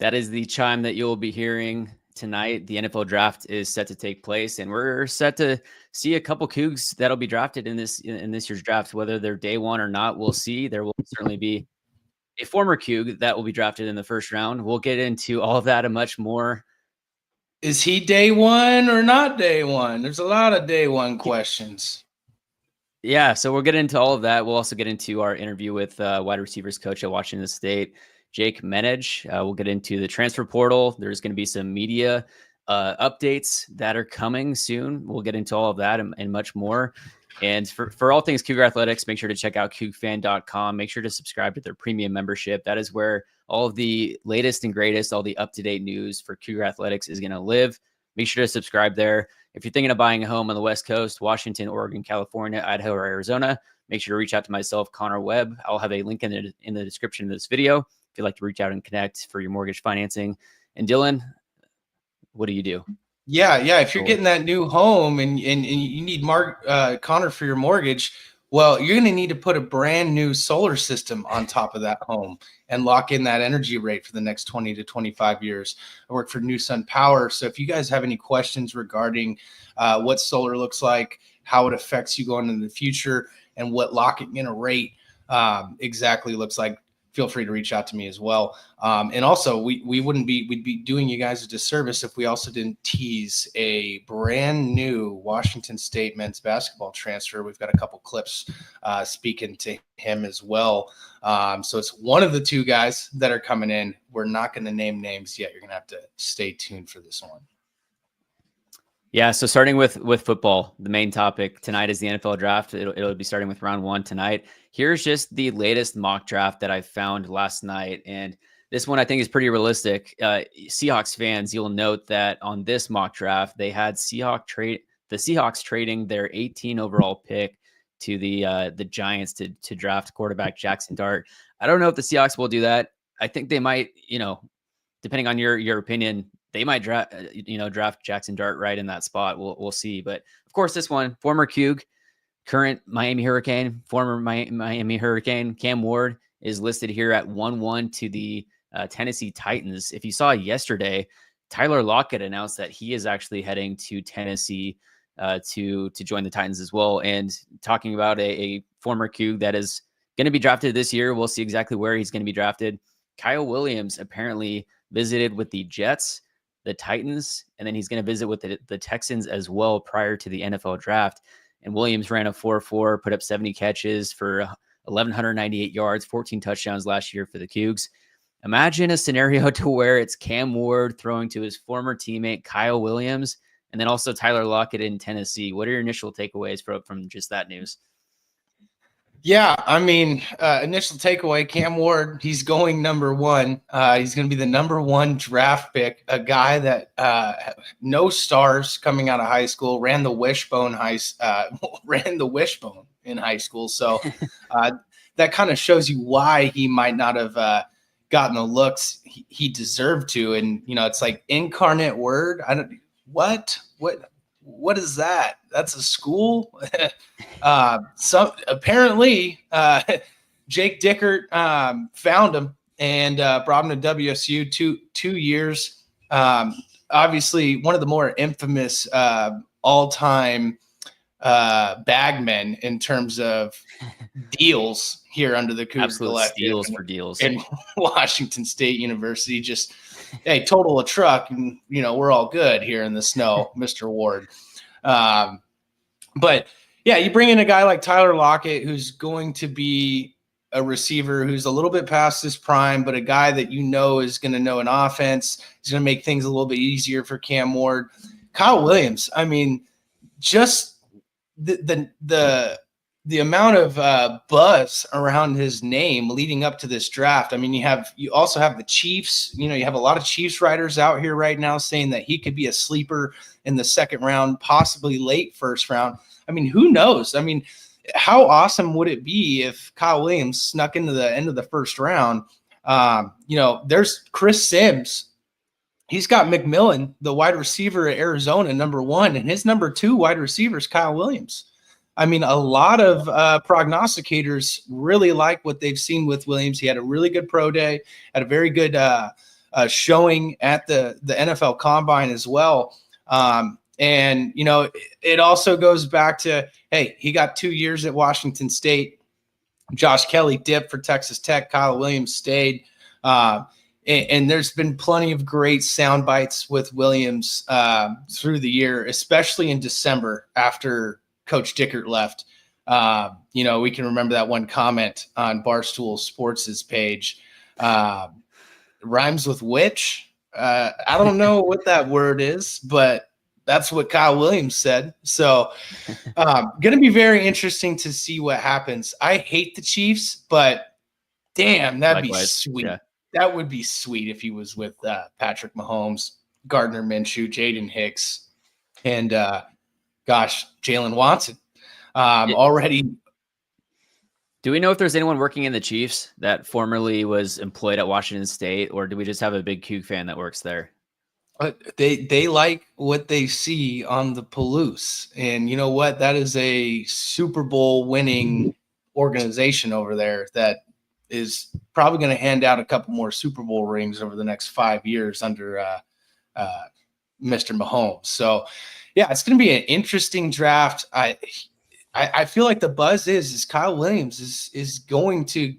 That is the chime that you'll be hearing tonight. The NFL draft is set to take place, and we're set to see a couple Cougs that'll be drafted in this year's draft. Whether they're day one or not, we'll see. There will certainly be a former Coug that will be drafted in the first round. We'll get into all of that and much more. Is he day one or not day one? There's a lot of day one questions. Yeah, so we'll get into all of that. We'll also get into our interview with wide receivers coach at Washington State, Jake Menage. We'll get into the transfer portal. There's going to be some media updates that are coming soon. We'll get into all of that and much more. And for all things Cougar Athletics, make sure to check out CougFan.com. Make sure to subscribe to their premium membership. That is where all of the latest and greatest, all the up-to-date news for Cougar Athletics is going to live. Make sure to subscribe there. If you're thinking of buying a home on the West Coast, Washington, Oregon, California, Idaho, or Arizona, make sure to reach out to myself, Connor Webb. I'll have a link in the description of this video if you'd like to reach out and connect for your mortgage financing. And Dylan, what do you do? Yeah. If you're getting that new home and you need Connor for your mortgage, well, you're going to need to put a brand new solar system on top of that home and lock in that energy rate for the next 20 to 25 years. I work for New Sun Power. So if you guys have any questions regarding what solar looks like, how it affects you going into the future, and what locking in a rate exactly looks like, feel free to reach out to me as well. And also, we'd be doing you guys a disservice if we also didn't tease a brand new Washington State men's basketball transfer. We've got a couple clips speaking to him as well. So it's one of the two guys that are coming in. We're not going to name names yet. You're going to have to stay tuned for this one. Yeah, so starting with football, the main topic tonight is the NFL draft. It'll be starting with round 1 tonight. Here's just the latest mock draft that I found last night, and this one I think is pretty realistic. Seahawks fans, you'll note that on this mock draft, they had the Seahawks trading their 18 overall pick to the Giants to draft quarterback Jackson Dart. I don't know if the Seahawks will do that. I think they might, depending on your opinion, they might draft Jackson Dart right in that spot. We'll see. But of course, this one, former Coug, current Miami Hurricane, former Miami Hurricane, Cam Ward is listed here at 1-1 to the Tennessee Titans. If you saw yesterday, Tyler Lockett announced that he is actually heading to Tennessee to join the Titans as well. And talking about a former Coug that is going to be drafted this year, we'll see exactly where he's going to be drafted. Kyle Williams apparently visited with the Jets, the Titans, and then he's going to visit with the Texans as well prior to the NFL draft. And Williams ran a 4.4, put up 70 catches for 1,198 yards, 14 touchdowns last year for the Cougs. Imagine a scenario to where it's Cam Ward throwing to his former teammate Kyle Williams, and then also Tyler Lockett in Tennessee. What are your initial takeaways from just that news? Yeah, I mean, initial takeaway, Cam Ward, he's going number 1. He's going to be the number 1 draft pick, a guy that no stars coming out of high school, ran the wishbone in high school. So that kind of shows you why he might not have gotten the looks he deserved to. And, it's like incarnate word. What is that? That's a school. So apparently Jake Dickert found him and brought him to WSU 2 years. Obviously one of the more infamous all-time bagmen in terms of deals here under the Cougar Collective. Steals for deals in Washington State University. Just, hey, total a truck and, we're all good here in the snow, Mr. Ward. But yeah, you bring in a guy like Tyler Lockett, who's going to be a receiver who's a little bit past his prime, but a guy that is going to know an offense. He's going to make things a little bit easier for Cam Ward. Kyle Williams, I mean, just the amount of buzz around his name leading up to this draft. I mean, you also have the Chiefs. You have a lot of Chiefs writers out here right now saying that he could be a sleeper in the second round, possibly late first round. I mean, who knows? I mean, how awesome would it be if Kyle Williams snuck into the end of the first round? There's Chris Sims. He's got McMillan, the wide receiver at Arizona, number 1, and his number 2 wide receiver is Kyle Williams. I mean, a lot of prognosticators really like what they've seen with Williams. He had a really good pro day, had a very good showing at the NFL Combine as well. And, you know, it also goes back to, hey, he got 2 years at Washington State. Josh Kelly dipped for Texas Tech. Kyle Williams stayed. And there's been plenty of great sound bites with Williams through the year, especially in December after Coach Dickert left. You know, we can remember that one comment on Barstool Sports' page. Rhymes with witch. I don't know what that word is, but that's what Kyle Williams said. So going to be very interesting to see what happens. I hate the Chiefs, but damn, that'd be sweet. Yeah. That would be sweet if he was with Patrick Mahomes, Gardner Minshew, Jaden Hicks, and Jalen Watson already. Do we know if there's anyone working in the Chiefs that formerly was employed at Washington State, or do we just have a big Cougs fan that works there? They like what they see on the Palouse, and you know what? That is a Super Bowl winning organization over there that is probably going to hand out a couple more Super Bowl rings over the next 5 years under Mr. Mahomes. So, yeah, it's going to be an interesting draft. I feel like the buzz is Kyle Williams is going to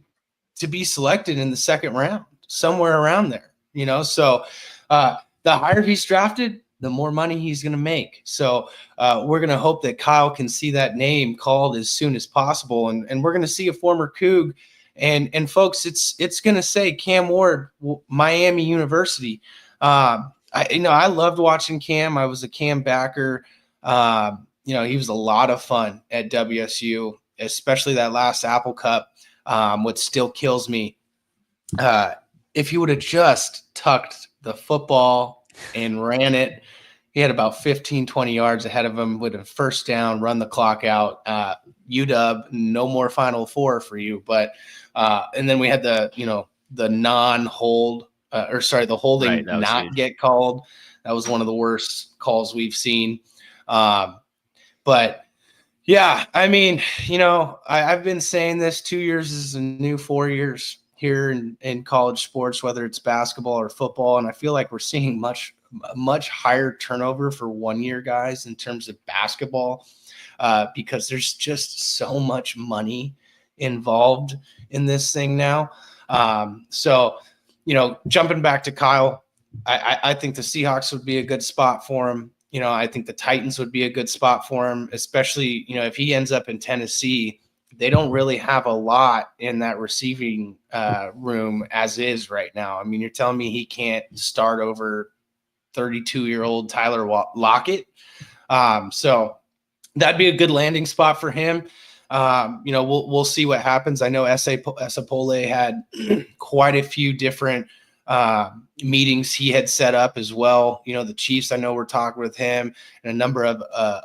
be selected in the second round, somewhere around there. You know, so. The higher he's drafted, the more money he's going to make. So we're going to hope that Kyle can see that name called as soon as possible. And we're going to see a former Coug. And folks, it's going to say Cam Ward, Miami University. I loved watching Cam. I was a Cam backer. You know, he was a lot of fun at WSU, especially that last Apple Cup. What still kills me, if he would have just tucked the football and ran it, he had about 15, 20 yards ahead of him with a first down, run the clock out. UW, no more Final Four for you. But and then we had the non-hold, the holding right, not huge. Get called. That was one of the worst calls we've seen. But yeah, I mean, you know, I've been saying this 2 years is a new 4 years here in college sports, whether it's basketball or football. And I feel like we're seeing much higher turnover for 1 year guys in terms of basketball because there's just so much money involved in this thing now. So, you know, jumping back to Kyle, I think the Seahawks would be a good spot for him. You know, I think the Titans would be a good spot for him, especially, you know, if he ends up in Tennessee. They don't really have a lot in that receiving room as is right now. I mean, you're telling me he can't start over 32-year-old Tyler Lockett. So that'd be a good landing spot for him. You know, we'll see what happens. I know Esapole had quite a few different meetings he had set up as well. You know, the Chiefs, I know we're talking with him and a number of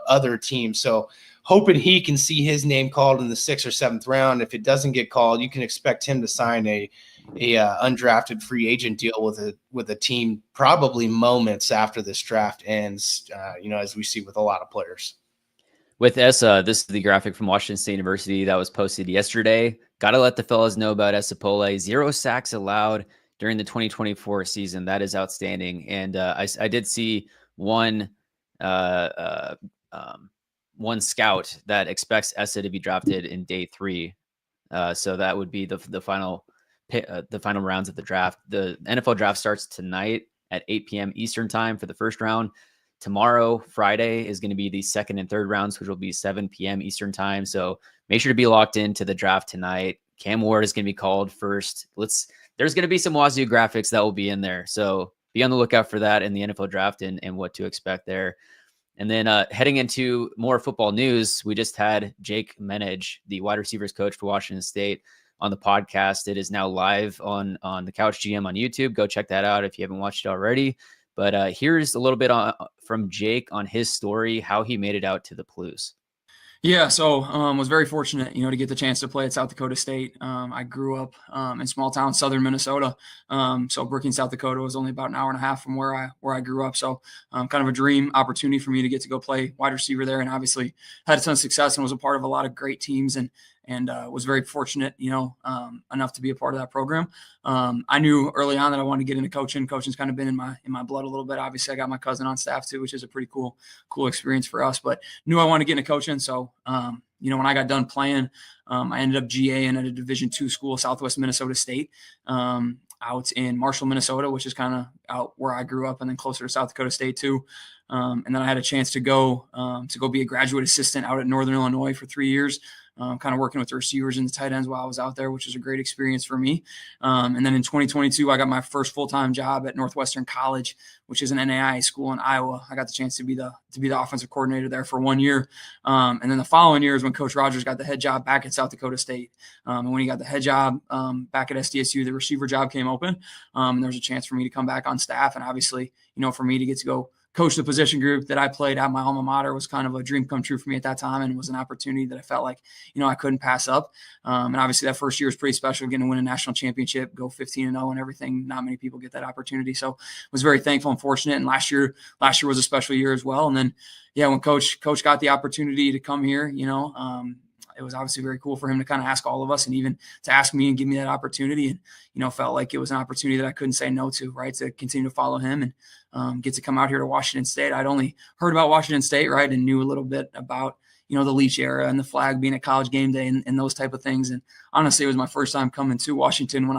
other teams. So hoping he can see his name called in the 6th or 7th round. If it doesn't get called, you can expect him to sign a undrafted free agent deal with a team probably moments after this draft ends, you know, as we see with a lot of players. With Essa, this is the graphic from Washington State University that was posted yesterday. Got to let the fellas know about Esapole. 0 sacks allowed during the 2024 season. That is outstanding. And I did see one scout that expects Essa to be drafted in day 3. So that would be the final rounds of the draft. The NFL draft starts tonight at 8 p.m. Eastern time for the first round. Tomorrow, Friday, is going to be the 2nd and 3rd rounds, which will be 7 p.m. Eastern time. So make sure to be locked into the draft tonight. Cam Ward is going to be called first. There's going to be some Wazoo graphics that will be in there. So be on the lookout for that in the NFL draft and what to expect there. And then heading into more football news, we just had Jake Menage, the wide receivers coach for Washington State, on the podcast. It is now live on the Couch GM on YouTube. Go check that out if you haven't watched it already. But here's a little bit from Jake on his story, how he made it out to the Palouse. Yeah, so was very fortunate, to get the chance to play at South Dakota State. I grew up in small town southern Minnesota, so Brookings, South Dakota was only about an hour and a half from where I grew up. So kind of a dream opportunity for me to get to go play wide receiver there, and obviously had a ton of success and was a part of a lot of great teams and and was very fortunate, enough to be a part of that program. I knew early on that I wanted to get into coaching. Coaching's kind of been in my blood a little bit. Obviously, I got my cousin on staff too, which is a pretty cool experience for us. But knew I wanted to get into coaching. So, when I got done playing, I ended up GAing at a Division II school, Southwest Minnesota State, out in Marshall, Minnesota, which is kind of out where I grew up, and then closer to South Dakota State too. And then I had a chance to go be a graduate assistant out at Northern Illinois for 3 years, kind of working with the receivers and the tight ends while I was out there, which was a great experience for me. And then in 2022, I got my first full-time job at Northwestern College, which is an NAIA school in Iowa. I got the chance to be the offensive coordinator there for 1 year. And then the following year is when Coach Rogers got the head job back at South Dakota State. And when he got the head job back at SDSU, the receiver job came open. And there was a chance for me to come back on staff. And obviously, for me to get to go coach the position group that I played at my alma mater was kind of a dream come true for me at that time, and was an opportunity that I felt like, I couldn't pass up. And obviously that first year was pretty special, getting to win a national championship, go 15-0 and everything. Not many people get that opportunity. So I was very thankful and fortunate. And last year was a special year as well. And then, when coach got the opportunity to come here, it was obviously very cool for him to kind of ask all of us, and even to ask me and give me that opportunity. And, felt like it was an opportunity that I couldn't say no to, right, to continue to follow him and get to come out here to Washington State. I'd only heard about Washington State, right, and knew a little bit about, the Leach era and the flag being at College game day and those type of things. And honestly, it was my first time coming to Washington when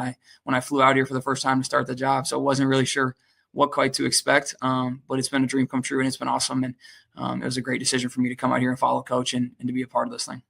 I flew out here for the first time to start the job. So I wasn't really sure what quite to expect, but it's been a dream come true, and it's been awesome. And it was a great decision for me to come out here and follow Coach and to be a part of this thing.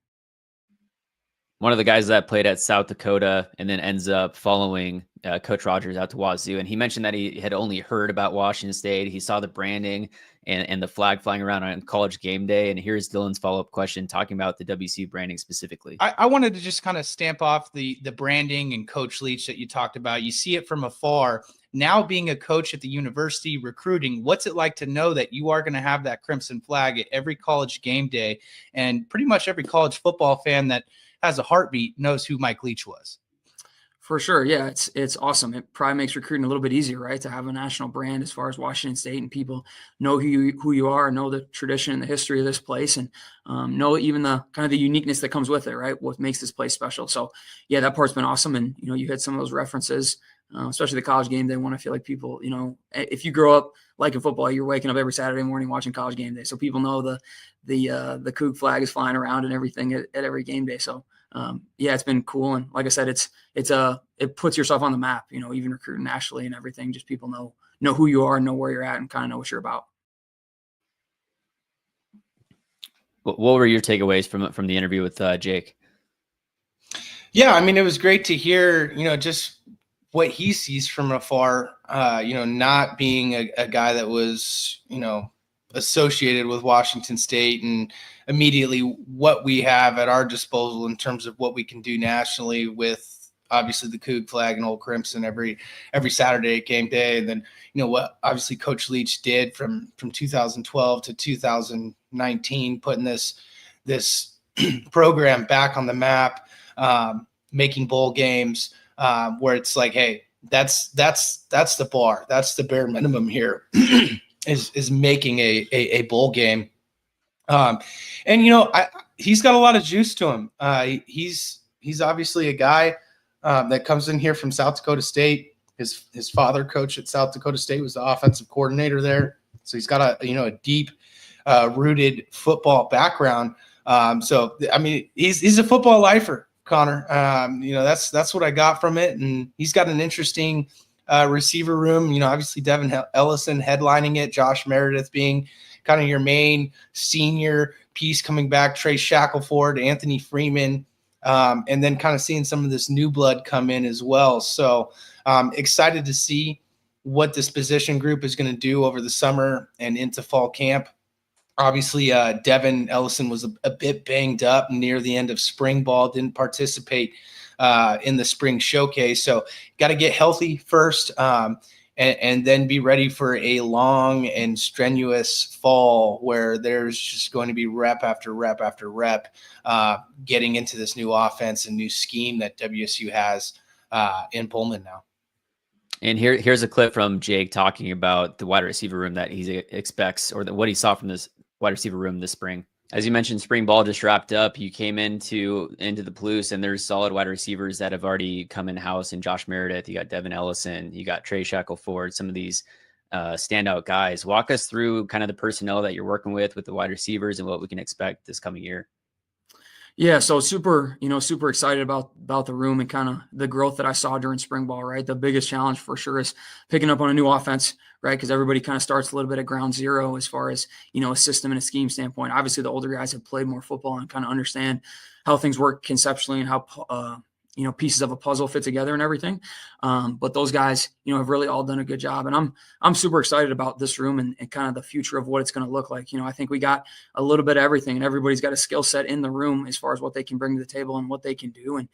One of the guys that played at South Dakota and then ends up following Coach Rogers out to Wazoo. And he mentioned that he had only heard about Washington State. He saw the branding and the flag flying around on College game day. And here's Dylan's follow-up question talking about the WCU branding specifically. I wanted to just kind of stamp off the branding and Coach Leach that you talked about. You see it from afar. Now being a coach at the university, recruiting, what's it like to know that you are going to have that crimson flag at every college game day? And pretty much every college football fan that has a heartbeat knows who Mike Leach was. For sure. Yeah, it's awesome. It probably makes recruiting a little bit easier, right? To have a national brand as far as Washington State, and people know who you are, know the tradition and the history of this place, and know even the kind of the uniqueness that comes with it, right? What makes this place special. So yeah, that part's been awesome. And, you hit some of those references, especially the College game day one. I feel like people, if you grow up liking football, you're waking up every Saturday morning watching College game day. So people know the Cougs flag is flying around and everything at every game day. So yeah, it's been cool. And like I said, it puts yourself on the map, even recruiting nationally and everything. Just people know who you are, know where you're at, and kind of know what you're about. What were your takeaways from the interview with Jake? Yeah, I mean, it was great to hear, just what he sees from afar, not being a guy that was, associated with Washington State, and immediately what we have at our disposal in terms of what we can do nationally with obviously the Coug flag and Old Crimson every Saturday at game day. And then, what obviously Coach Leach did from 2012 to 2019, putting this program back on the map, making bowl games, where it's like, hey, that's the bar. That's the bare minimum here. is making a bowl game. And he's got a lot of juice to him. He's obviously a guy that comes in here from South Dakota State. His father coached at South Dakota State, was the offensive coordinator there. So he's got a deep rooted football background. So I mean, he's a football lifer, Connor. That's what I got from it. And he's got an interesting receiver room, obviously Devin Ellison headlining it, Josh Meredith being kind of your main senior piece coming back, Trey Shackelford, Anthony Freeman, and then kind of seeing some of this new blood come in as well. So excited to see what this position group is going to do over the summer and into fall camp. Obviously, Devin Ellison was a bit banged up near the end of spring ball, didn't participate in the spring showcase. So got to get healthy first, and then be ready for a long and strenuous fall where there's just going to be rep after rep after rep, getting into this new offense and new scheme that WSU has in Pullman now. And here's a clip from Jake talking about the wide receiver room that he expects, or what he saw from this wide receiver room this spring. As you mentioned, spring ball just wrapped up. You came into the Palouse, and there's solid wide receivers that have already come in house. And Josh Meredith, you got Devin Ellison, you got Trey Shackelford, some of these standout guys. Walk us through kind of the personnel that you're working with the wide receivers and what we can expect this coming year. Yeah, so super excited about the room and kind of the growth that I saw during spring ball, right? The biggest challenge for sure is picking up on a new offense, right? Because everybody kind of starts a little bit at ground zero as far as, a system and a scheme standpoint. Obviously, the older guys have played more football and kind of understand how things work conceptually and how pieces of a puzzle fit together and everything. But those guys, have really all done a good job. And I'm super excited about this room and kind of the future of what it's going to look like. I think we got a little bit of everything, and everybody's got a skill set in the room as far as what they can bring to the table and what they can do. And,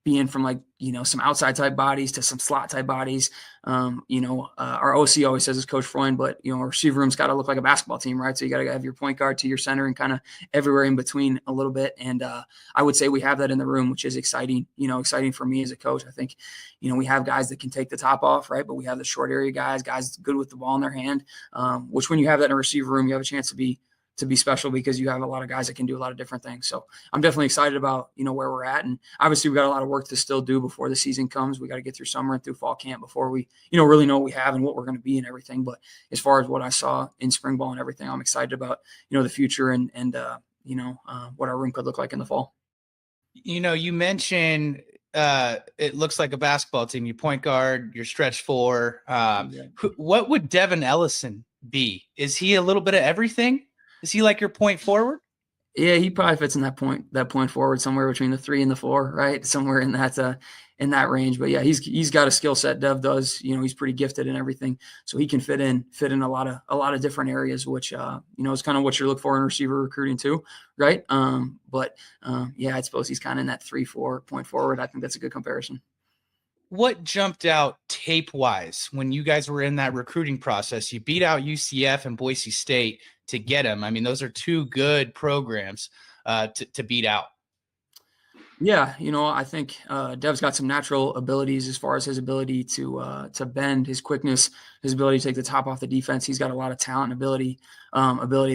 being from some outside type bodies to some slot type bodies. Our OC always says it's Coach Freund, but our receiver room's got to look like a basketball team, right? So you got to have your point guard to your center and kind of everywhere in between a little bit. And I would say we have that in the room, which is exciting. Exciting for me as a coach. I think we have guys that can take the top off, right? But we have the short area guys good with the ball in their hand. Which when you have that in a receiver room, you have a chance to be special because you have a lot of guys that can do a lot of different things. So I'm definitely excited about, where we're at. And obviously we've got a lot of work to still do before the season comes. We got to get through summer and through fall camp before we, really know what we have and what we're going to be and everything. But as far as what I saw in spring ball and everything, I'm excited about, the future and what our room could look like in the fall. You mentioned it looks like a basketball team. You point guard, your stretch four. What would Devin Ellison be? Is he a little bit of everything? Is he like your point forward? Yeah, he probably fits in that point forward somewhere between the 3 and the 4, right? Somewhere in that range. But yeah, he's got a skill set. Dev does. He's pretty gifted in everything, so he can fit in a lot of different areas, which is kind of what you look for in receiver recruiting too, right? Yeah, I suppose he's kind of in that 3-4 point forward. I think that's a good comparison. What jumped out tape-wise when you guys were in that recruiting process? You beat out UCF and Boise State to get him. I mean, those are two good programs to beat out. Yeah, I think Dev's got some natural abilities as far as his ability to bend, his quickness, his ability to take the top off the defense. He's got a lot of talent and ability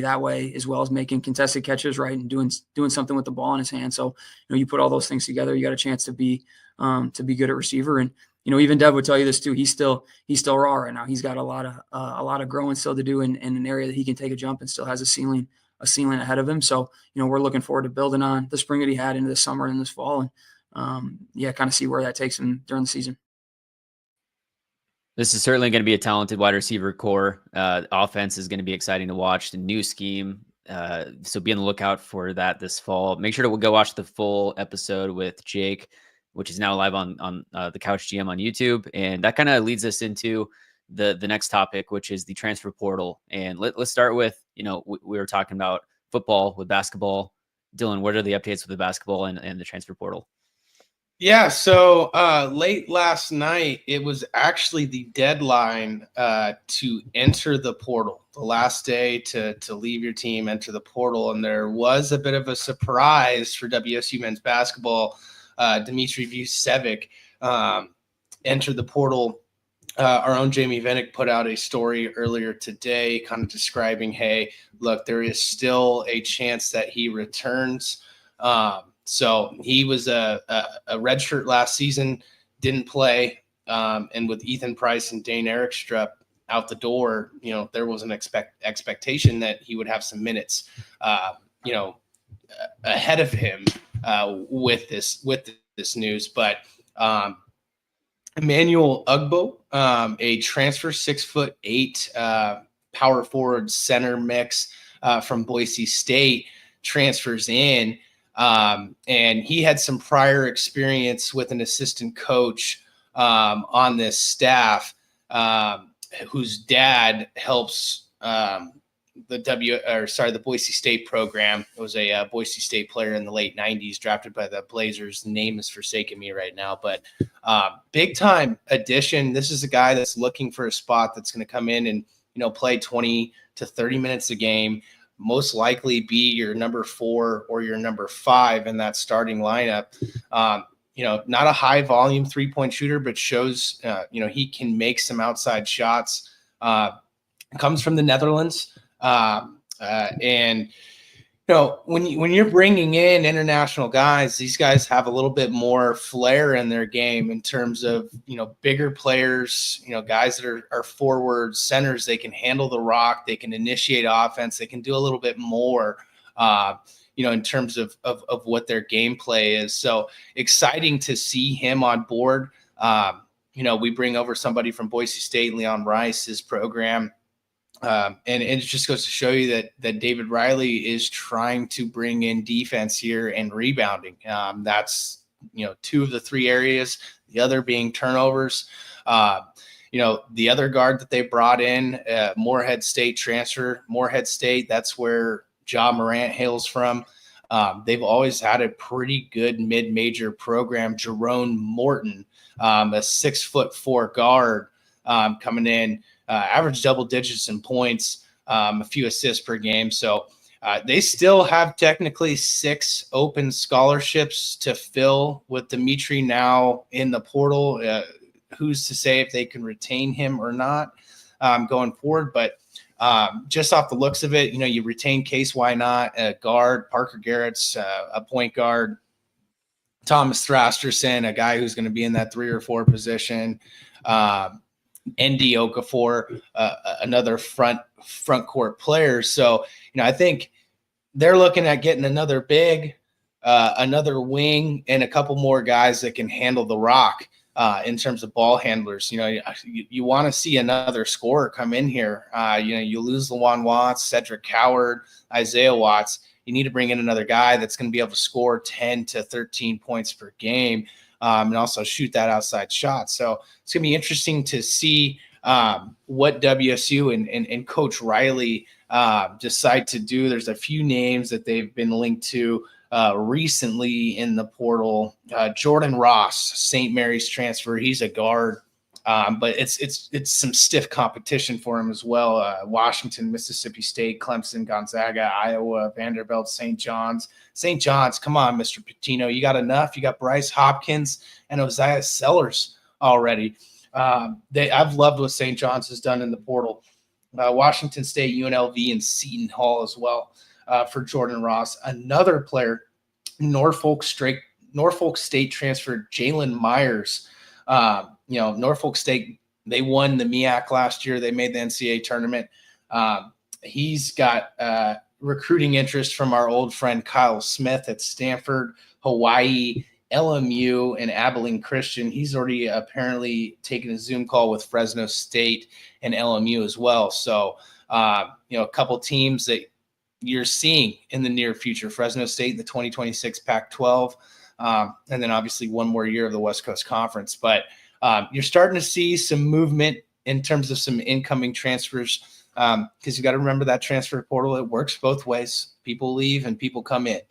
that way, as well as making contested catches, right, and doing something with the ball in his hand. So, you put all those things together, you got a chance to be good at receiver. And even Dev would tell you this too. He's still raw right now. He's got a lot of growing still to do in an area that he can take a jump and still has a ceiling ahead of him. So, we're looking forward to building on the spring that he had into the summer and this fall, and kind of see where that takes him during the season. This is certainly going to be a talented wide receiver core. Offense is going to be exciting to watch. The new scheme. So be on the lookout for that this fall. Make sure to go watch the full episode with Jake, which is now live on the Couch GM on YouTube. And that kind of leads us into the next topic, which is the transfer portal. And let's start with, we were talking about football with basketball. Dylan, what are the updates with the basketball and the transfer portal? Yeah, so late last night, it was actually the deadline to enter the portal, the last day to leave your team, enter the portal. And there was a bit of a surprise for WSU men's basketball. Dimitri Vucevic entered the portal. Our own Jamie Vinnick put out a story earlier today kind of describing, hey, look, there is still a chance that he returns. So he was a redshirt last season, didn't play. And with Ethan Price and Dane Erickstrup out the door, there was an expectation that he would have some minutes, ahead of him with this news. But Emmanuel Ugbo, a transfer 6'8" power forward center mix from Boise State, transfers in. And he had some prior experience with an assistant coach on this staff whose dad helps the Boise State program. It was a Boise State player in the late 90s, drafted by the Blazers. The name is forsaking me right now, but big time addition. This is a guy that's looking for a spot that's going to come in and, play 20 to 30 minutes a game, most likely be your number 4 or your number 5 in that starting lineup. Not a high volume 3-point shooter, but shows, he can make some outside shots. Comes from the Netherlands. And when you're bringing in international guys, these guys have a little bit more flair in their game in terms of, bigger players, guys that are forwards, centers. They can handle the rock. They can initiate offense. They can do a little bit more, in terms of what their gameplay is. So exciting to see him on board. We bring over somebody from Boise State, Leon Rice, his program. And it just goes to show you that David Riley is trying to bring in defense here and rebounding. That's, 2 of the 3 areas, the other being turnovers. The other guard that they brought in, Morehead State transfer, Morehead State, that's where Ja Morant hails from. They've always had a pretty good mid-major program. Jerome Morton, a 6'4" guard, coming in, average double digits in points, a few assists per game. So they still have technically 6 open scholarships to fill with Dimitri now in the portal. Who's to say if they can retain him or not going forward? But just off the looks of it, you retain Case, why not? A guard, Parker Garrett's a point guard. Thomas Thrasterson, a guy who's going to be in that 3 or 4 position. Andy Okafor, another front court player. So, I think they're looking at getting another big, another wing, and a couple more guys that can handle the rock in terms of ball handlers. You want to see another scorer come in here. You lose Lawan Watts, Cedric Coward, Isaiah Watts. You need to bring in another guy that's going to be able to score 10 to 13 points per game. And also shoot that outside shot. So it's going to be interesting to see what WSU and Coach Riley decide to do. There's a few names that they've been linked to recently in the portal. Jordan Ross, St. Mary's transfer. He's a guard, but it's some stiff competition for him as well. Washington, Mississippi State, Clemson, Gonzaga, Iowa, Vanderbilt, St. John's. St. John's, come on, Mr. Patino. You got enough. You got Bryce Hopkins and Isaiah Sellers already. I've loved what St. John's has done in the portal. Washington State, UNLV, and Seton Hall as well for Jordan Ross. Another player, Norfolk State transfer Jalen Myers. Norfolk State, they won the MEAC last year. They made the NCAA tournament. He's got recruiting interest from our old friend Kyle Smith at Stanford, Hawaii, LMU, and Abilene Christian. He's already apparently taken a Zoom call with Fresno State and LMU as well. So, a couple teams that you're seeing in the near future, Fresno State in the 2026 Pac-12, and then obviously one more year of the West Coast Conference. But you're starting to see some movement in terms of some incoming transfers because you got to remember that transfer portal, it works both ways. People leave and people come in.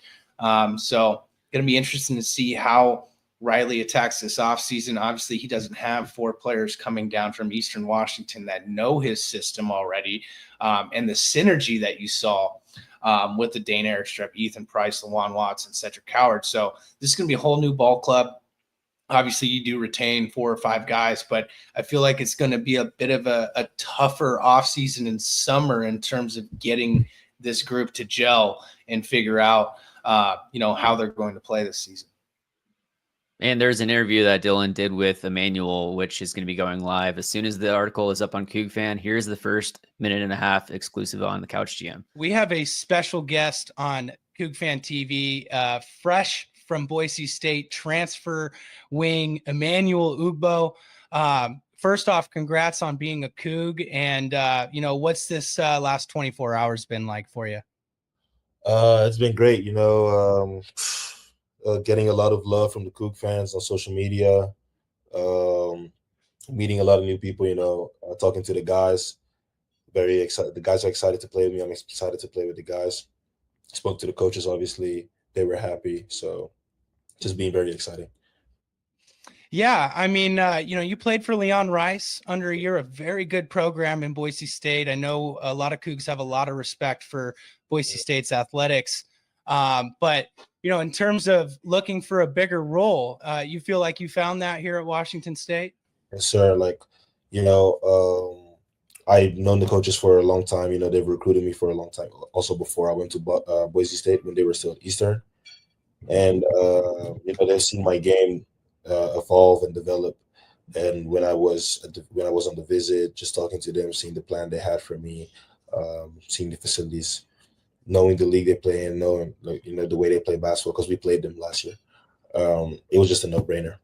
So going to be interesting to see how Riley attacks this offseason. Obviously, he doesn't have 4 players coming down from Eastern Washington that know his system already, and the synergy that you saw with the Dane Airstrip, Ethan Price, Lawan Watts, and Cedric Coward. So this is going to be a whole new ball club. Obviously, you do retain 4 or 5 guys, but I feel like it's going to be a bit of a tougher offseason in summer in terms of getting this group to gel and figure out, how they're going to play this season. And there's an interview that Dylan did with Emmanuel, which is going to be going live as soon as the article is up on Coug Fan. Here's the first minute and a half exclusive on the Couch GM. We have a special guest on Coug Fan TV, fresh from Boise State, transfer wing, Emmanuel Ugbo. First off, congrats on being a Coug. And, what's this last 24 hours been like for you? It's been great, getting a lot of love from the Coug fans on social media, meeting a lot of new people, talking to the guys. Very excited. The guys are excited to play with me. I'm excited to play with the guys. Spoke to the coaches, obviously. They were happy. So just being very exciting. Yeah, I mean, you played for Leon Rice under a year, a very good program in Boise State. I know a lot of Cougs have a lot of respect for Boise State's athletics. But, in terms of looking for a bigger role, you feel like you found that here at Washington State? Yes, sir. I've known the coaches for a long time. They've recruited me for a long time. Also, before I went to Boise State when they were still at Eastern, and they've seen my game evolve and develop. And when I was on the visit, just talking to them, seeing the plan they had for me, seeing the facilities, knowing the league they play in, knowing the way they play basketball, because we played them last year. It was just a no-brainer,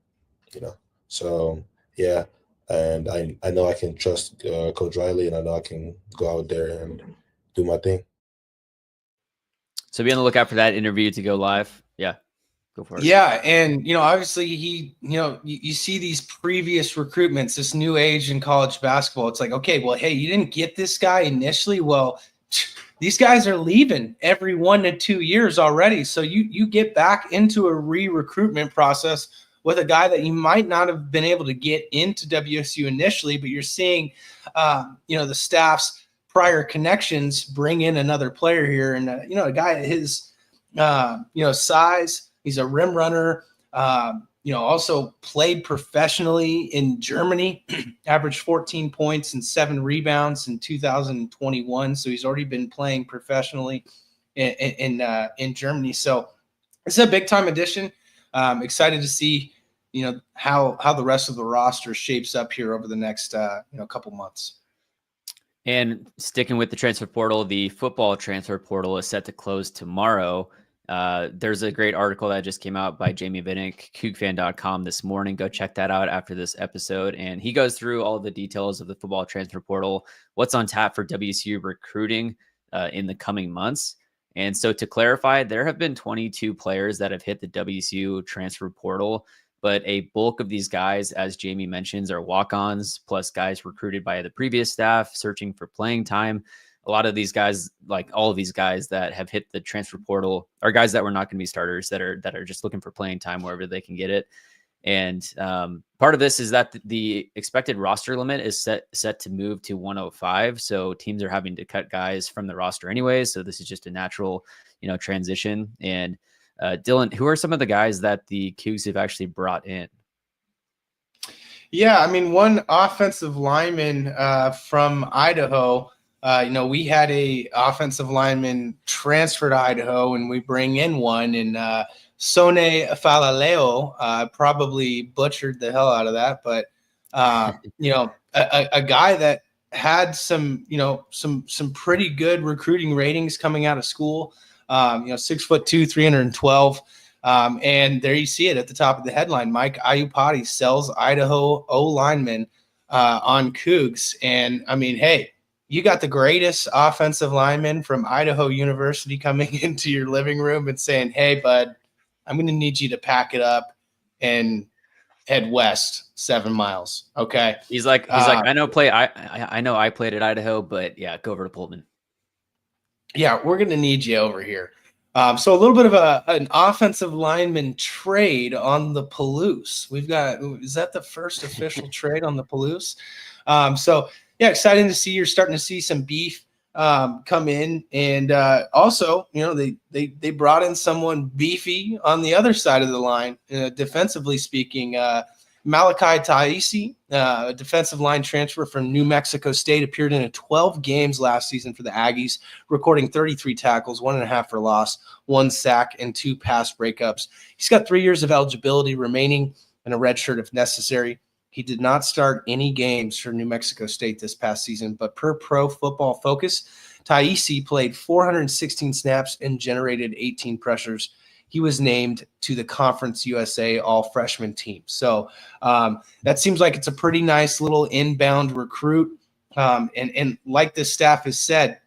So yeah, and I know I can trust Coach Riley, and I know I can go out there and do my thing. So be on the lookout for that interview to go live. Yeah, go for it. Yeah, and obviously you see these previous recruitments, this new age in college basketball. It's like, okay, well, hey, you didn't get this guy initially. Well, these guys are leaving every 1 to 2 years already. So you get back into a re-recruitment process with a guy that you might not have been able to get into WSU initially, but you're seeing, the staff's prior connections bring in another player here. And, a guy at his, size, he's a rim runner, also played professionally in Germany, averaged 14 points and 7 rebounds in 2021. So he's already been playing professionally in Germany. So it's a big time addition. Excited to see, how the rest of the roster shapes up here over the next, couple months. And sticking with the transfer portal, the football transfer portal is set to close tomorrow. There's a great article that just came out by Jamie Vinnick, CougFan.com this morning. Go check that out after this episode. And he goes through all the details of the football transfer portal, what's on tap for WSU recruiting in the coming months. And so to clarify, there have been 22 players that have hit the WSU transfer portal, but a bulk of these guys, as Jamie mentions, are walk-ons, plus guys recruited by the previous staff searching for playing time. A lot of these guys, like all of these guys that have hit the transfer portal, are guys that were not going to be starters, that are just looking for playing time wherever they can get it. And part of this is that the expected roster limit is set to move to 105. So teams are having to cut guys from the roster anyways. So this is just a natural, transition. And Dylan, who are some of the guys that the Cougs have actually brought in? Yeah, I mean, one offensive lineman from Idaho. We had a offensive lineman transfer to Idaho, and we bring in one. And Sone Falaleo, probably butchered the hell out of that, but a guy that had some pretty good recruiting ratings coming out of school. 6'2", 312. And there you see it at the top of the headline. Mike Ayupati sells Idaho O-lineman on Cougs. And I mean, hey, you got the greatest offensive lineman from Idaho University coming into your living room and saying, hey, bud, I'm going to need you to pack it up and head west 7 miles. Okay. He's like, I know I played at Idaho, but yeah, go over to Pullman. Yeah, we're going to need you over here. So a little bit of an offensive lineman trade on the Palouse. Is that the first official trade on the Palouse? So yeah, exciting to see you're starting to see some beef come in. And also, they brought in someone beefy on the other side of the line, defensively speaking. Malachi Taisi, a defensive line transfer from New Mexico State, appeared in 12 games last season for the Aggies, recording 33 tackles, 1.5 for loss, 1 sack, and 2 pass breakups. He's got 3 years of eligibility remaining and a red shirt if necessary. He did not start any games for New Mexico State this past season, but per Pro Football Focus, Taisi played 416 snaps and generated 18 pressures. He was named to the Conference USA all-freshman team. So that seems like it's a pretty nice little inbound recruit. And like the staff has said,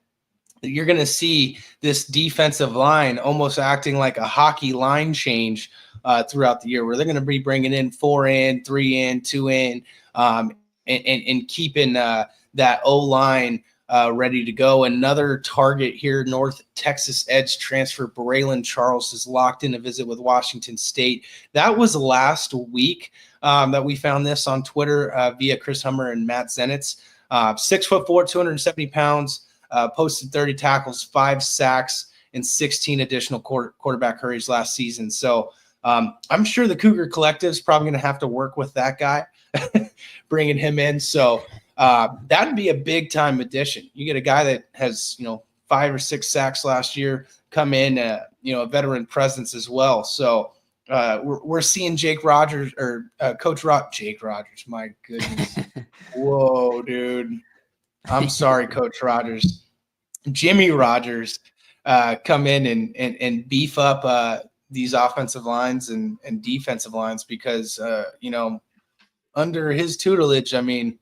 you're going to see this defensive line almost acting like a hockey line change throughout the year, where they're going to be bringing in 4 in, 3 in, 2 in, and keeping that O-line ready to go. Another target here, North Texas edge transfer Braylon Charles is locked in a visit with Washington State. That was last week that we found this on Twitter via Chris Hummer and Matt Zenitz. 6'4", 270 pounds, posted 30 tackles, 5 sacks, and 16 additional quarterback hurries last season. So I'm sure the Cougar Collective is probably going to have to work with that guy, bringing him in. So That'd be a big time addition. You get a guy that has, 5 or 6 sacks last year come in, a veteran presence as well. So we're seeing Jake Rogers or Jake Rogers. My goodness. Whoa, dude. I'm sorry, Coach Rogers. Jimmy Rogers come in and beef up these offensive lines and defensive lines because, under his tutelage, I mean,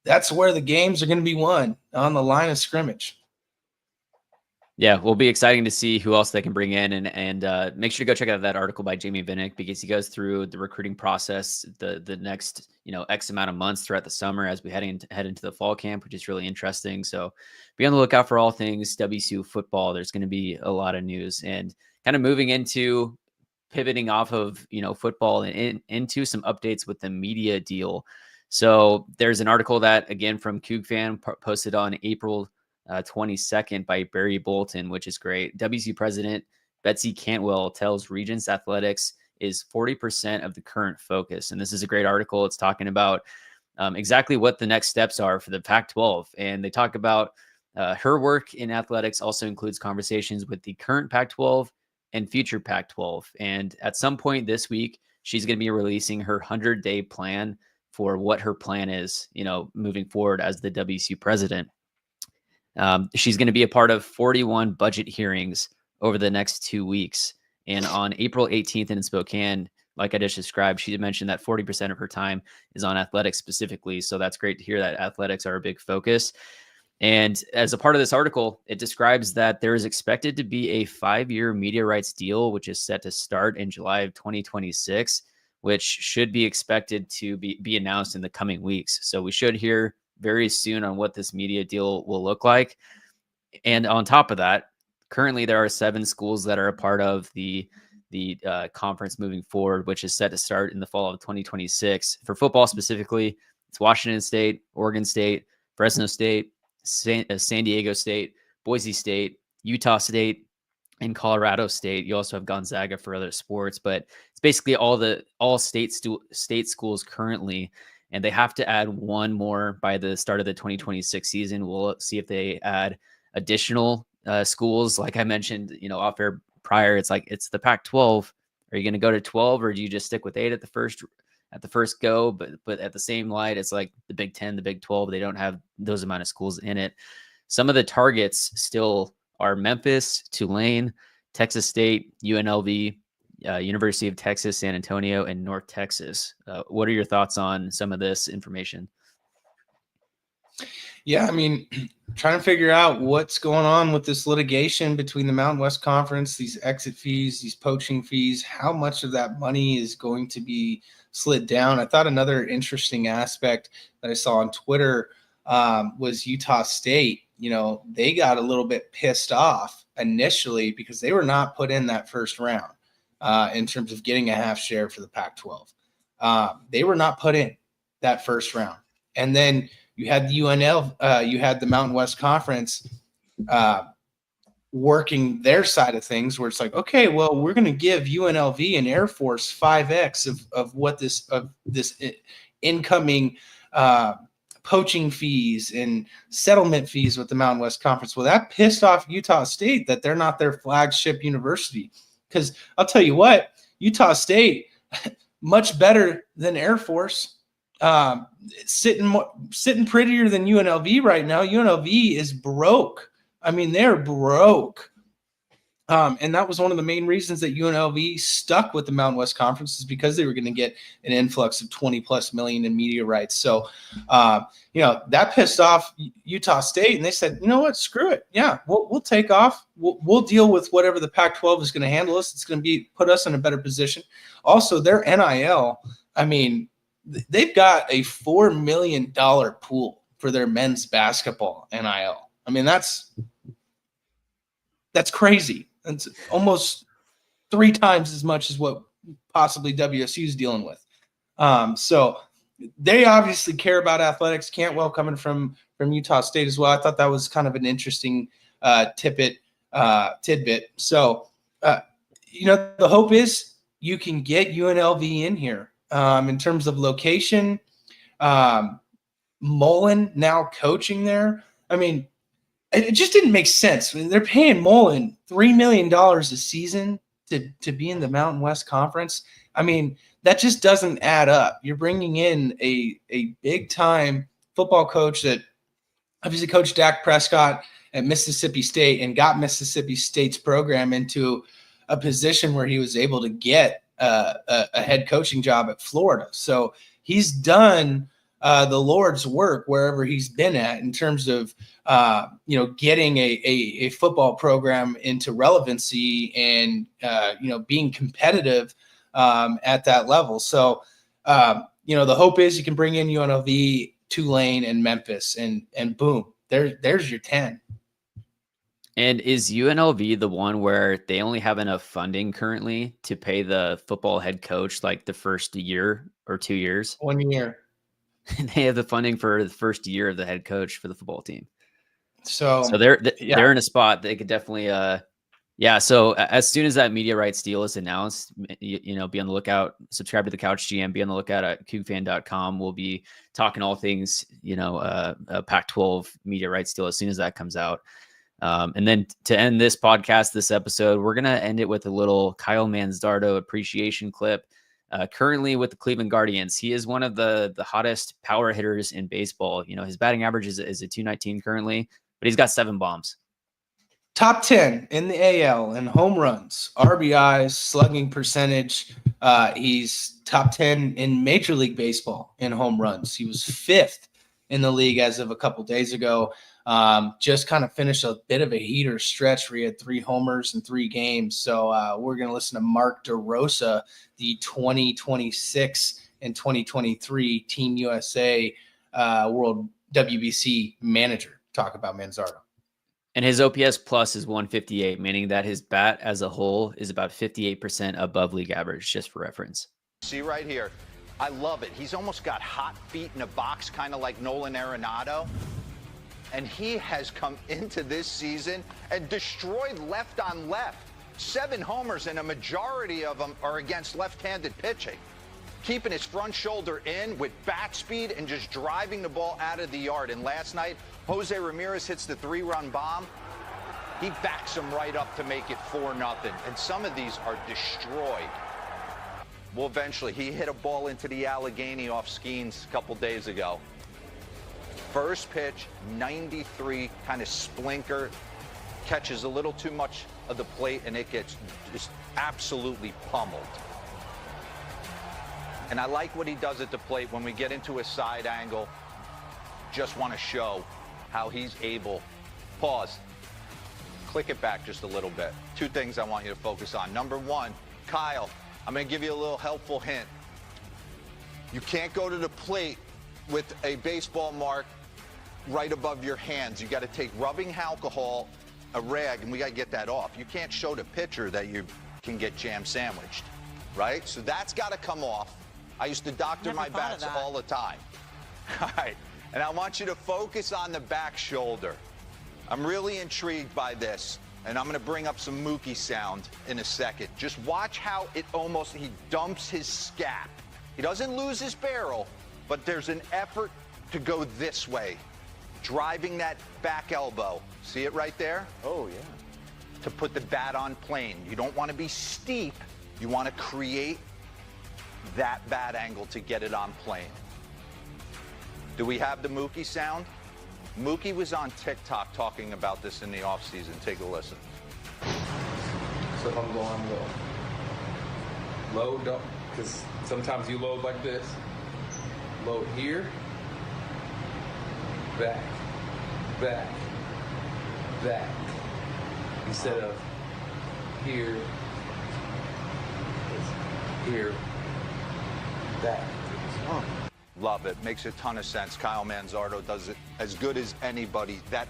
that's where the games are going to be won, on the line of scrimmage. Yeah, will be exciting to see who else they can bring in, and make sure to go check out that article by Jamie Vinnick, because he goes through the recruiting process the next X amount of months throughout the summer as we head into the fall camp, which is really interesting. So be on the lookout for all things WSU football. There's going to be a lot of news, and kind of moving into pivoting off of football and into some updates with the media deal. So there's an article that, again, from Cougs Fan, posted on April 22nd by Barry Bolton, which is great. WSU president Betsy Cantwell tells Regents Athletics is 40% of the current focus. And this is a great article. It's talking about exactly what the next steps are for the Pac-12. And they talk about her work in athletics also includes conversations with the current Pac-12 and future Pac-12. And at some point this week, she's going to be releasing her 100-day plan for what her plan is, moving forward as the WSU president. She's going to be a part of 41 budget hearings over the next 2 weeks. And on April 18th in Spokane, like I just described, she mentioned that 40% of her time is on athletics specifically. So that's great to hear that athletics are a big focus. And as a part of this article, it describes that there is expected to be a 5-year media rights deal, which is set to start in July of 2026, which should be expected to be announced in the coming weeks. So we should hear very soon on what this media deal will look like. And on top of that, currently there are 7 schools that are a part of the conference moving forward, which is set to start in the fall of 2026. For football specifically, it's Washington State, Oregon State, Fresno State, San Diego State, Boise State, Utah State, and Colorado State. You also have Gonzaga for other sports, but it's basically all state schools currently. And they have to add one more by the start of the 2026 season. We'll see if they add additional schools. Like I mentioned, off air prior, it's the Pac-12. Are you going to go to 12, or do you just stick with 8 at the first go? But at the same light, it's like the Big 10, the Big 12. They don't have those amount of schools in it. Some of the targets still are Memphis, Tulane, Texas State, UNLV, University of Texas, San Antonio, and North Texas. What are your thoughts on some of this information? Yeah, I mean, trying to figure out what's going on with this litigation between the Mountain West Conference, these exit fees, these poaching fees, how much of that money is going to be slid down. I thought another interesting aspect that I saw on Twitter was Utah State. They got a little bit pissed off initially because they were not put in that first round. In terms of getting a half share for the Pac-12. They were not put in that first round. And then you had the you had the Mountain West Conference working their side of things, where it's like, okay, well, we're going to give UNLV and Air Force 5X of what this incoming poaching fees and settlement fees with the Mountain West Conference. Well, that pissed off Utah State that they're not their flagship university. Because I'll tell you what, Utah State, much better than Air Force, sitting prettier than UNLV right now. UNLV is broke. I mean, they're broke. And that was one of the main reasons that UNLV stuck with the Mountain West Conference, is because they were going to get an influx of 20+ million in media rights. So, that pissed off Utah State, and they said, you know what, screw it. Yeah, we'll take off. We'll deal with whatever the Pac-12 is going to handle us. It's going to put us in a better position. Also, their NIL, I mean, they've got a $4 million pool for their men's basketball NIL. I mean, that's crazy. It's almost 3 times as much as what possibly WSU is dealing with. So they obviously care about athletics. Cantwell coming from Utah State as well. I thought that was kind of an interesting tidbit. So, the hope is you can get UNLV in here in terms of location. Mullen now coaching there. I mean, it just didn't make sense. I mean, they're paying Mullen $3 million a season to be in the Mountain West Conference. I mean, that just doesn't add up. You're bringing in a big-time football coach that obviously coached Dak Prescott at Mississippi State and got Mississippi State's program into a position where he was able to get a head coaching job at Florida. So he's done the Lord's work wherever he's been at in terms of getting a football program into relevancy and being competitive at that level. So the hope is you can bring in UNLV, Tulane, and Memphis, and boom, there's your 10. And is UNLV the one where they only have enough funding currently to pay the football head coach like the first year or 2 years? 1 year. They have the funding for the first year of the head coach for the football team. So they're in a spot they could definitely So as soon as that media rights deal is announced, be on the lookout, subscribe to the Couch GM, be on the lookout at cougfan.com. We'll be talking all things, Pac-12 media rights deal as soon as that comes out. And then to end this podcast, this episode, we're going to end it with a little Kyle Manzardo appreciation clip. Currently with the Cleveland Guardians, he is one of the hottest power hitters in baseball. His batting average is a 219 currently, but he's got 7 bombs. Top 10 in the AL in home runs, RBIs, slugging percentage. He's top 10 in Major League Baseball in home runs. He was 5th in the league as of a couple days ago. Just kind of finished a bit of a heater stretch where he had 3 homers in 3 games. So we're going to listen to Mark DeRosa, the 2026 and 2023 Team USA World WBC manager, talk about Manzardo. And his OPS plus is 158, meaning that his bat as a whole is about 58% above league average, just for reference. See right here, I love it. He's almost got hot feet in a box, kind of like Nolan Arenado. And he has come into this season and destroyed left on left. 7 homers, and a majority of them are against left-handed pitching. Keeping his front shoulder in with bat speed and just driving the ball out of the yard. And last night, Jose Ramirez hits the 3-run bomb. He backs him right up to make it 4-0. And some of these are destroyed. Well, eventually, he hit a ball into the Allegheny off Skeens a couple days ago. First pitch, 93, kind of splinker, catches a little too much of the plate, and it gets just absolutely pummeled. And I like what he does at the plate when we get into a side angle. Just want to show how he's able. Pause. Click it back just a little bit. 2 things I want you to focus on. Number 1, Kyle, I'm going to give you a little helpful hint. You can't go to the plate with a baseball mark right above your hands. You got to take rubbing alcohol, a rag, and we got to get that off. You can't show the pitcher that you can get jam sandwiched, right? So that's got to come off. I used to doctor my bats all the time. All right, and I want you to focus on the back shoulder. I'm really intrigued by this, and I'm going to bring up some Mookie sound in a second. Just watch how he dumps his scap. He doesn't lose his barrel, but there's an effort to go this way, driving that back elbow. See it right there? Oh, yeah. To put the bat on plane. You don't want to be steep. You want to create that bat angle to get it on plane. Do we have the Mookie sound? Mookie was on TikTok talking about this in the offseason. Take a listen. So if I'm going low, don't, because sometimes you load like this. Load here, back, back, back. Instead of here, here, back. Love it. Makes a ton of sense. Kyle Manzardo does it as good as anybody. That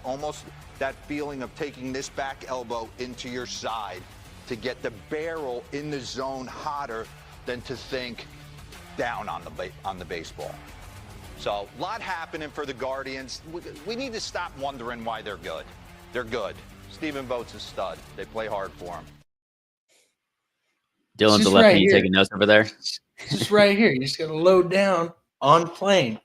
feeling of taking this back elbow into your side to get the barrel in the zone hotter than to think down on the baseball. So a lot happening for the Guardians. We need to stop wondering why they're good. They're good. Stephen Vought's a stud. They play hard for him. Dylan's a lefty. You taking notes over there? Just right here. You just got to load down on plane.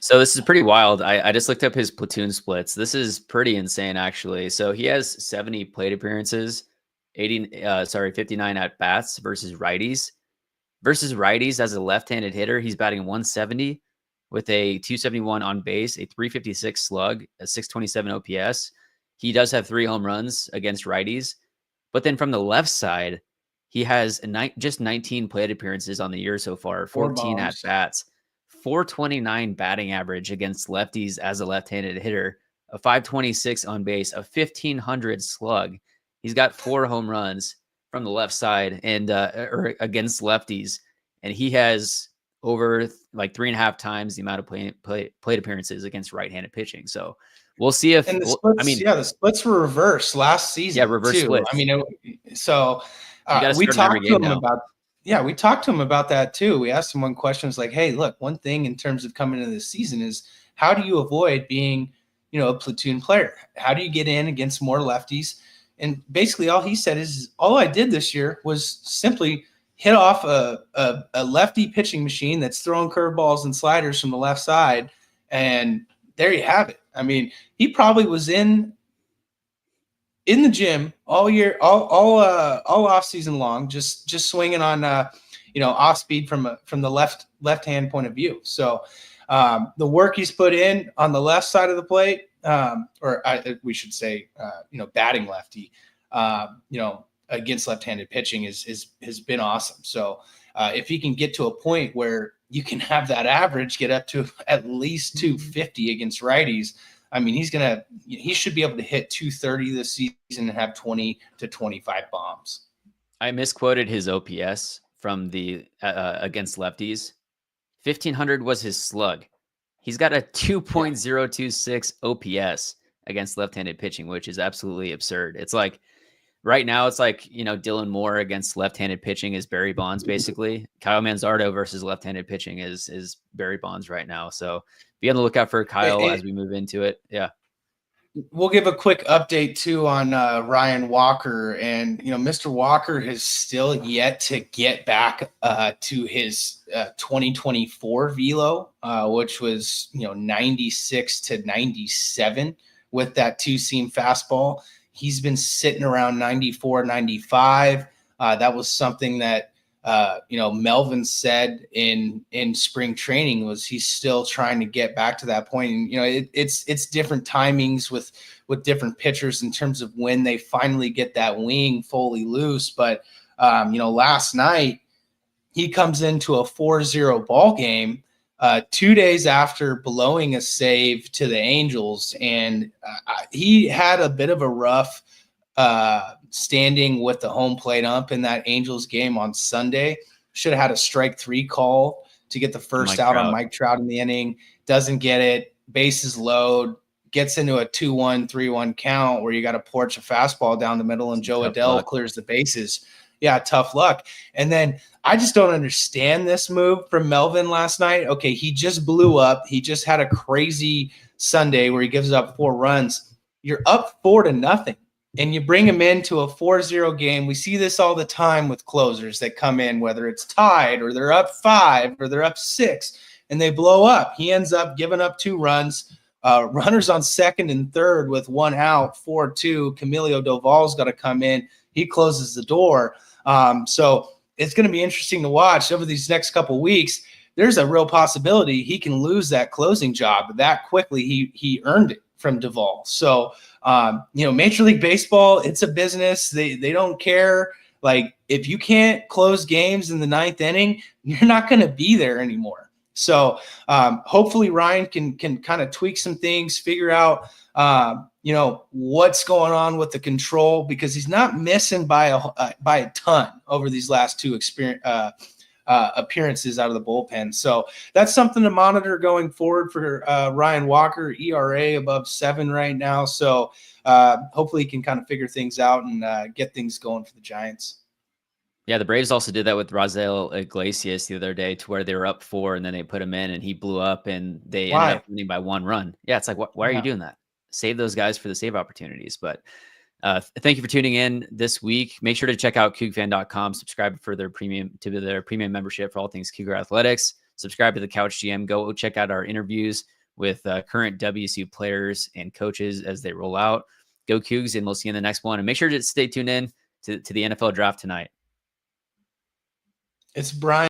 So this is pretty wild. I just looked up his platoon splits. This is pretty insane, actually. So he has 70 plate appearances, 59 at bats versus righties. Versus righties as a left-handed hitter, he's batting 170 with a 271 on base, a 356 slug, a 627 OPS. He does have 3 home runs against righties. But then from the left side, he has just 19 plate appearances on the year so far, 14 at bats, 429 batting average against lefties as a left-handed hitter, a 526 on base, a 1500 slug. He's got 4 home runs from the left side and or against lefties, and he has over like 3.5 times the amount of plate appearances against right-handed pitching. So we'll see if and the splits, the splits were reversed last season. Yeah, reverse splits. I mean, we talked to him about. Yeah, we talked to him about that too. We asked him one question, was like, "Hey, look, one thing in terms of coming into this season is how do you avoid being, a platoon player? How do you get in against more lefties?" And basically, all he said is, "All I did this year was simply hit off a lefty pitching machine that's throwing curveballs and sliders from the left side, and there you have it." I mean, he probably was in the gym all year, all off season long, just swinging on, off speed from the left hand point of view. So the work he's put in on the left side of the plate, we should say, batting lefty, against left-handed pitching has been awesome. So if he can get to a point where you can have that average get up to at least 250 against righties, I mean, he should be able to hit 230 this season and have 20 to 25 bombs. I misquoted his OPS from the against lefties. 1500 was his slug. He's got a 2.026 OPS against left-handed pitching, which is absolutely absurd. It's like right now, it's like, Dylan Moore against left-handed pitching is Barry Bonds, basically. Kyle Manzardo versus left-handed pitching is Barry Bonds right now. So be on the lookout for Kyle as we move into it. Yeah. We'll give a quick update too on Ryan Walker, and Mr. Walker has still yet to get back to his 2024 velo, which was 96 to 97 with that 2-seam fastball. He's been sitting around 94, 95. That was something that Melvin said in spring training was he's still trying to get back to that point. And, it's different timings with different pitchers in terms of when they finally get that wing fully loose. But, last night he comes into a 4-0 ball game 2 days after blowing a save to the Angels. And he had a bit of a rough standing with the home plate ump in that Angels game on Sunday. Should have had a strike 3 call to get the first out on Mike Trout in the inning. Doesn't get it. Bases load. Gets into a 2-1, 3-1 count where you got to porch a fastball down the middle and Joe Adele clears the bases. Yeah, tough luck. And then I just don't understand this move from Melvin last night. Okay, he just blew up. He just had a crazy Sunday where he gives up 4 runs. You're up 4-0. And you bring him into a 4-0 game. We see this all the time with closers that come in, whether it's tied or they're up 5 or they're up 6, and they blow up. He ends up giving up 2 runs. Runners on second and third with 1 out, 4-2. Camilo Doval's got to come in. He closes the door. So it's going to be interesting to watch over these next couple weeks. There's a real possibility he can lose that closing job that quickly. He earned it from Doval. So, Major League Baseball, it's a business. They don't care. Like, if you can't close games in the 9th inning, you're not going to be there anymore. So hopefully Ryan can kind of tweak some things, figure out, what's going on with the control, because he's not missing by a ton over these last 2 appearances out of the bullpen. So that's something to monitor going forward for Ryan Walker. ERA above 7 right now. So hopefully he can kind of figure things out and get things going for the Giants. Yeah, the Braves also did that with Raisel Iglesias the other day, to where they were up 4 and then they put him in and he blew up and they ended up winning by 1 run. Yeah, it's like, why are you doing that? Save those guys for the save opportunities. But thank you for tuning in this week. Make sure to check out CougFan.com. Subscribe for their premium membership for all things Cougar athletics. subscribe to the Couch GM. Go check out our interviews with current WSU players and coaches as they roll out. Go Cougs, and we'll see you in the next one. And make sure to stay tuned in to the NFL draft tonight. It's Brian.